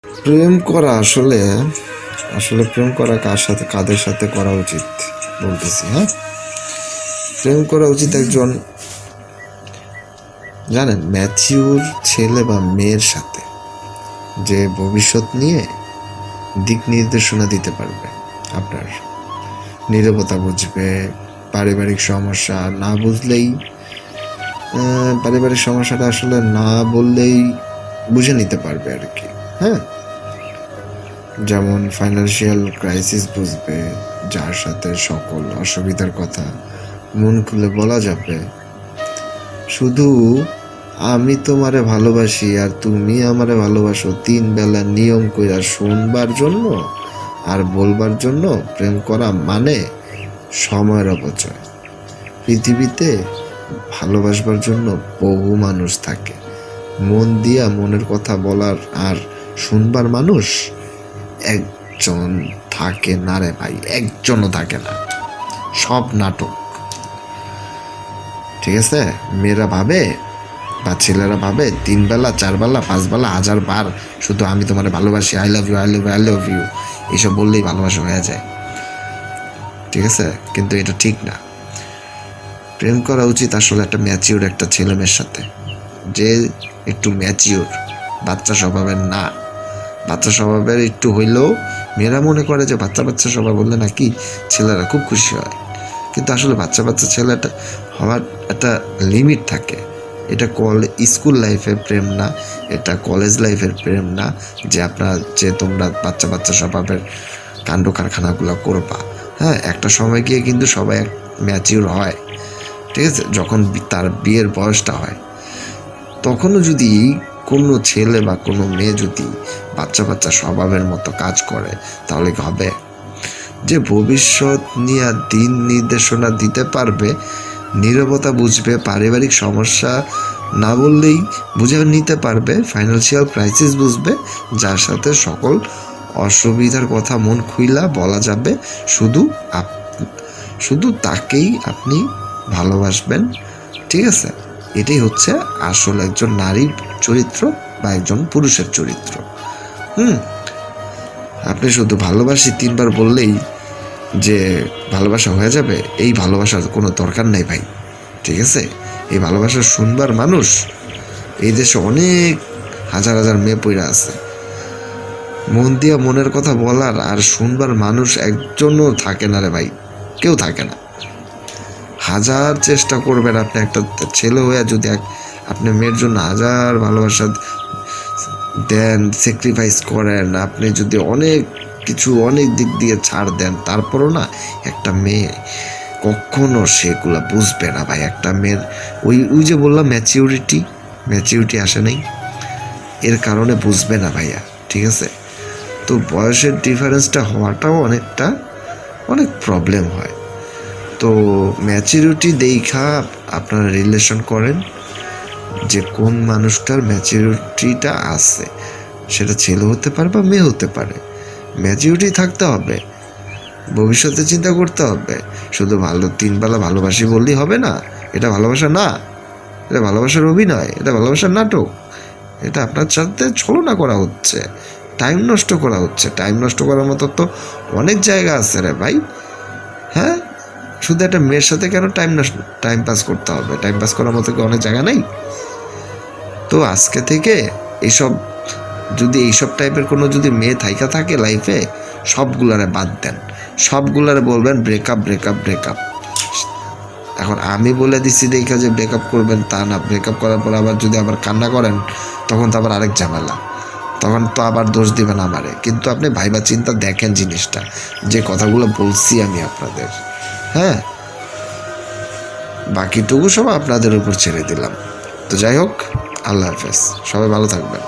প্রেম করা আসলে আসলে প্রেম করা কাদের সাথে করা উচিত বলতেছি। হ্যাঁ, প্রেম করা উচিত একজন জানেন ম্যাচিউর ছেলে বা মেয়ের সাথে, যে ভবিষ্যৎ নিয়ে দিক নির্দেশনা দিতে পারবে, আপনার নীরবতা বুঝবে, পারিবারিক সমস্যা না বুঝলেই পারিবারিক সমস্যাটা আসলে না বললেই বুঝে নিতে পারবে আর কি। হ্যাঁ, যেমন ফাইন্যান্সিয়াল ক্রাইসিস বুঝবে, যার সাথে সকল অসুবিধার কথা মন খুলে বলা যাবে। শুধু আমি তোমারে ভালোবাসি আর তুমি আমারে ভালোবাসো 3 বেলা নিয়ম কইরা শুনবার জন্য আর বলবার জন্য প্রেম করা মানে সময়ের অপচয়। পৃথিবীতে ভালোবাসবার জন্য বহু মানুষ থাকে, মন দিয়া মনের কথা বলার আর শুনবার মানুষ একজন থাকে না রে ভাই, একজনও থাকে না, সব নাটক। ঠিক আছে, মেয়েরা ভাবে বা ছেলেরা ভাবে 3 বেলা 4 বেলা 5 বেলা 1000 বার শুধু আমি তোমার ভালোবাসি, I love you I love you I love you এইসব বললেই ভালোবাসা হয়ে যায়। ঠিক আছে, কিন্তু এটা ঠিক না। প্রেম করা উচিত আসলে একটা ম্যাচিওর একটা ছেলে মেয়ের সাথে, যে একটু ম্যাচিওর, বাচ্চা স্বভাবের না। বাচ্চা স্বভাবের একটু হইলেও মেয়েরা মনে করে যে বাচ্চা বাচ্চা স্বভাব বললে নাকি ছেলেরা খুব খুশি হয়, কিন্তু আসলে বাচ্চা বাচ্চা ছেলেটা হওয়ার একটা লিমিট থাকে। এটা স্কুল লাইফের প্রেম না, এটা কলেজ লাইফের প্রেম না, যে তোমরা বাচ্চা বাচ্চা স্বভাবের কাণ্ড কারখানাগুলো করবা। হ্যাঁ, একটা সময় গিয়ে কিন্তু সবাই ম্যাচিওর হয়। ঠিক আছে, যখন তার বিয়ের বয়সটা হয়, তখনও যদি কোনো ছেলে বা কোনো মেয়ে যদি বাচ্চা বাচ্চা স্বভাবের মতো কাজ করে, তাহলে হবে যে ভবিষ্যৎ নিয়ে দিন নির্দেশনা দিতে পারবে, নীরবতা বুঝবে, পারিবারিক সমস্যা না বললেই বুঝে নিতে পারবে, ফাইন্যান্সিয়াল ক্রাইসিস বুঝবে, যার সাথে সকল অসুবিধার কথা মন খুইলা বলা যাবে। শুধু তাকেই আপনি ভালোবাসবেন। ঠিক আছে, এটাই হচ্ছে আসল একজন নারীর চরিত্র বা একজন পুরুষের চরিত্র। আপনি শুধু ভালোবাসি 3 বার বললেই যে ভালোবাসা হয়ে যাবে, এই ভালোবাসার কোনো দরকার নাই ভাই। ঠিক আছে, এই ভালোবাসা শুনবার মানুষ এই দেশে অনেক হাজার হাজার মেয়ে পইরা আছে। মন দিয়া মনের কথা বলার আর শুনবার মানুষ একজনও থাকে না রে ভাই, কেউ থাকে না। হাজার চেষ্টা করবেন আপনি, একটা ছেলে হয়ে যদি আপনি মেয়ের জন্য হাজার ভালোবাসা দেন, স্যাক্রিফাইস করেন, আপনি যদি অনেক কিছু অনেক দিক দিয়ে ছাড় দেন, তারপরও না একটা মেয়ে কখনো সেগুলো বুঝবে না ভাই। একটা মেয়ের ওই যে বললাম ম্যাচিউরিটি আসে নাই, এর কারণে বুঝবে না ভাইয়া। ঠিক আছে, তো বয়সের ডিফারেন্সটা হওয়াটাও অনেক প্রবলেম হয়। তো ম্যাচিউরিটি দেখা আপনারা রিলেশন করেন, যে কোন মানুষটার ম্যাচিউরিটিটা আছে, সেটা ছেলে হতে পারে বা মেয়ে হতে পারে। ম্যাচিউরিটি থাকতে হবে, ভবিষ্যতে চিন্তা করতে হবে। শুধু 3 বেলা ভালোবাসি বললেই হবে না, এটা ভালোবাসা না, এটা ভালোবাসার অভিনয়, এটা ভালোবাসার নাটক। এটা আপনার সাথে ছলনা করা হচ্ছে, টাইম নষ্ট করা হচ্ছে। টাইম নষ্ট করার মতো তো অনেক জায়গা আছে রে ভাই। হ্যাঁ, শুধু একটা মেয়ের সাথে কেন টাইম পাস করতে হবে? টাইম পাস করার মতো কি অনেক জায়গা নেই? তো আজকে থেকে এইসব টাইপের কোনো যদি মেয়ে থাইকা থাকে লাইফে, সবগুলারে বাদ দেন, সবগুলারে বলবেন ব্রেকআপ ব্রেকআপ ব্রেকআপ। এখন আমি বলে দিচ্ছি দেখা যে ব্রেকআপ করবেন তা না, ব্রেকআপ করার পর আবার যদি আবার কান্না করেন, তখন তো আবার আরেক ঝামেলা, তখন তো আবার দোষ দিবেন আমারে। কিন্তু আপনি ভাইবা চিন্তা দেখেন জিনিসটা, যে কথাগুলো বলছি আমি আপনাদের। হ্যাঁ, বাকিটুকু সব আপনাদের উপর ছেড়ে দিলাম। তো যাই হোক, আল্লাহ হাফেজ, সবাই ভালো থাকবেন।